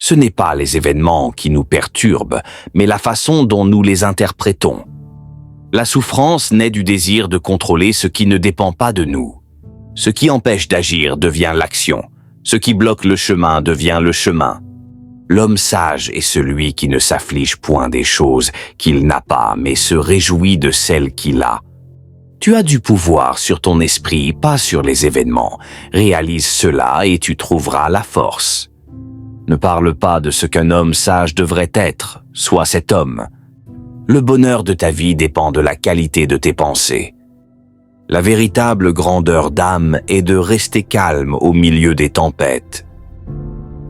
Ce n'est pas les événements qui nous perturbent, mais la façon dont nous les interprétons. La souffrance naît du désir de contrôler ce qui ne dépend pas de nous. Ce qui empêche d'agir devient l'action. Ce qui bloque le chemin devient le chemin. L'homme sage est celui qui ne s'afflige point des choses qu'il n'a pas, mais se réjouit de celles qu'il a. Tu as du pouvoir sur ton esprit, pas sur les événements. Réalise cela et tu trouveras la force. Ne parle pas de ce qu'un homme sage devrait être, sois cet homme. Le bonheur de ta vie dépend de la qualité de tes pensées. La véritable grandeur d'âme est de rester calme au milieu des tempêtes.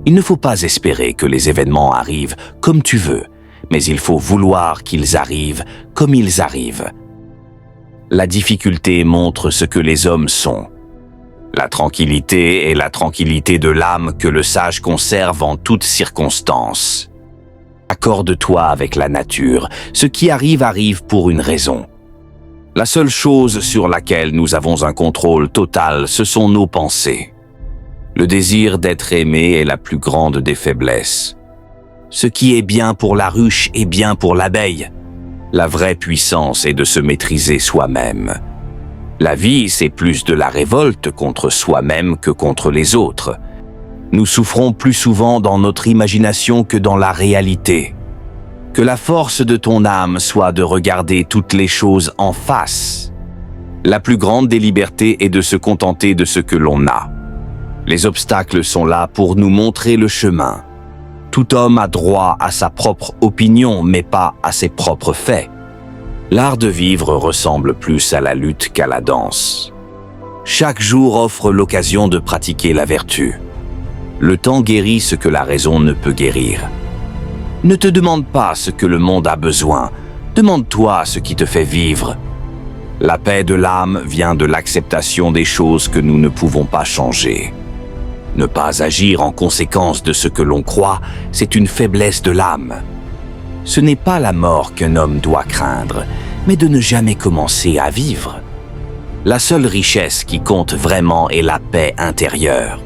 Il ne faut pas espérer que les événements arrivent comme tu veux, mais il faut vouloir qu'ils arrivent comme ils arrivent. La difficulté montre ce que les hommes sont. La tranquillité est la tranquillité de l'âme que le sage conserve en toutes circonstances. Accorde-toi avec la nature, ce qui arrive arrive pour une raison. La seule chose sur laquelle nous avons un contrôle total, ce sont nos pensées. Le désir d'être aimé est la plus grande des faiblesses. Ce qui est bien pour la ruche est bien pour l'abeille. La vraie puissance est de se maîtriser soi-même. La vie, c'est plus de la révolte contre soi-même que contre les autres. Nous souffrons plus souvent dans notre imagination que dans la réalité. Que la force de ton âme soit de regarder toutes les choses en face. La plus grande des libertés est de se contenter de ce que l'on a. Les obstacles sont là pour nous montrer le chemin. Tout homme a droit à sa propre opinion, mais pas à ses propres faits. L'art de vivre ressemble plus à la lutte qu'à la danse. Chaque jour offre l'occasion de pratiquer la vertu. Le temps guérit ce que la raison ne peut guérir. Ne te demande pas ce que le monde a besoin, demande-toi ce qui te fait vivre. La paix de l'âme vient de l'acceptation des choses que nous ne pouvons pas changer. Ne pas agir en conséquence de ce que l'on croit, c'est une faiblesse de l'âme. Ce n'est pas la mort qu'un homme doit craindre, mais de ne jamais commencer à vivre. La seule richesse qui compte vraiment est la paix intérieure.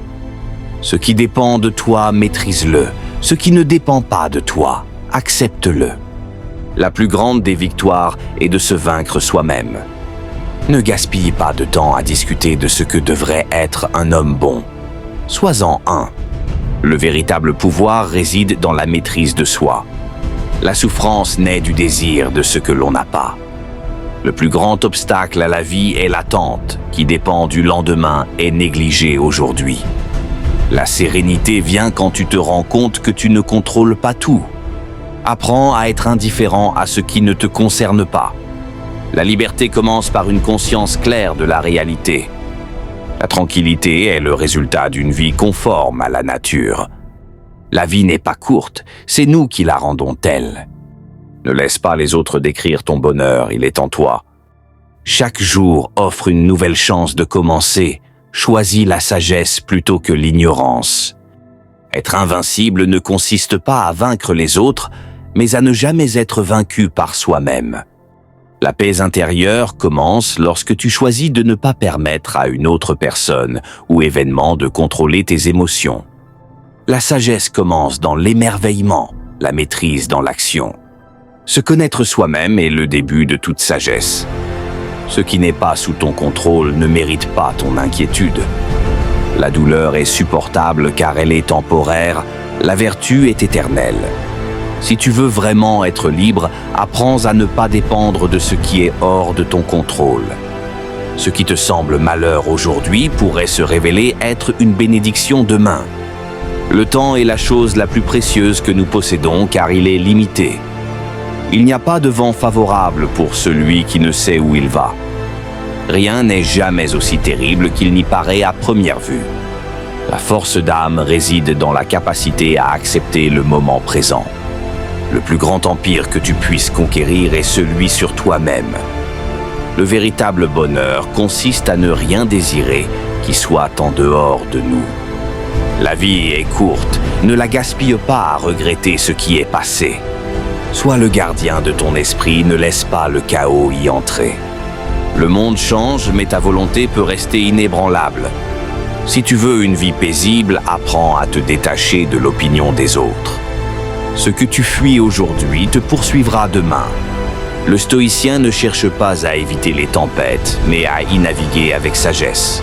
Ce qui dépend de toi, maîtrise-le. Ce qui ne dépend pas de toi, accepte-le. La plus grande des victoires est de se vaincre soi-même. Ne gaspille pas de temps à discuter de ce que devrait être un homme bon. Sois-en un. Le véritable pouvoir réside dans la maîtrise de soi. La souffrance naît du désir de ce que l'on n'a pas. Le plus grand obstacle à la vie est l'attente, qui dépend du lendemain et négligée aujourd'hui. La sérénité vient quand tu te rends compte que tu ne contrôles pas tout. Apprends à être indifférent à ce qui ne te concerne pas. La liberté commence par une conscience claire de la réalité. La tranquillité est le résultat d'une vie conforme à la nature. La vie n'est pas courte, c'est nous qui la rendons telle. Ne laisse pas les autres décrire ton bonheur, il est en toi. Chaque jour offre une nouvelle chance de commencer. Choisis la sagesse plutôt que l'ignorance. Être invincible ne consiste pas à vaincre les autres, mais à ne jamais être vaincu par soi-même. La paix intérieure commence lorsque tu choisis de ne pas permettre à une autre personne ou événement de contrôler tes émotions. La sagesse commence dans l'émerveillement, la maîtrise dans l'action. Se connaître soi-même est le début de toute sagesse. Ce qui n'est pas sous ton contrôle ne mérite pas ton inquiétude. La douleur est supportable car elle est temporaire, la vertu est éternelle. Si tu veux vraiment être libre, apprends à ne pas dépendre de ce qui est hors de ton contrôle. Ce qui te semble malheur aujourd'hui pourrait se révéler être une bénédiction demain. Le temps est la chose la plus précieuse que nous possédons car il est limité. Il n'y a pas de vent favorable pour celui qui ne sait où il va. Rien n'est jamais aussi terrible qu'il n'y paraît à première vue. La force d'âme réside dans la capacité à accepter le moment présent. Le plus grand empire que tu puisses conquérir est celui sur toi-même. Le véritable bonheur consiste à ne rien désirer qui soit en dehors de nous. La vie est courte, ne la gaspille pas à regretter ce qui est passé. Sois le gardien de ton esprit, ne laisse pas le chaos y entrer. Le monde change, mais ta volonté peut rester inébranlable. Si tu veux une vie paisible, apprends à te détacher de l'opinion des autres. Ce que tu fuis aujourd'hui te poursuivra demain. Le stoïcien ne cherche pas à éviter les tempêtes, mais à y naviguer avec sagesse.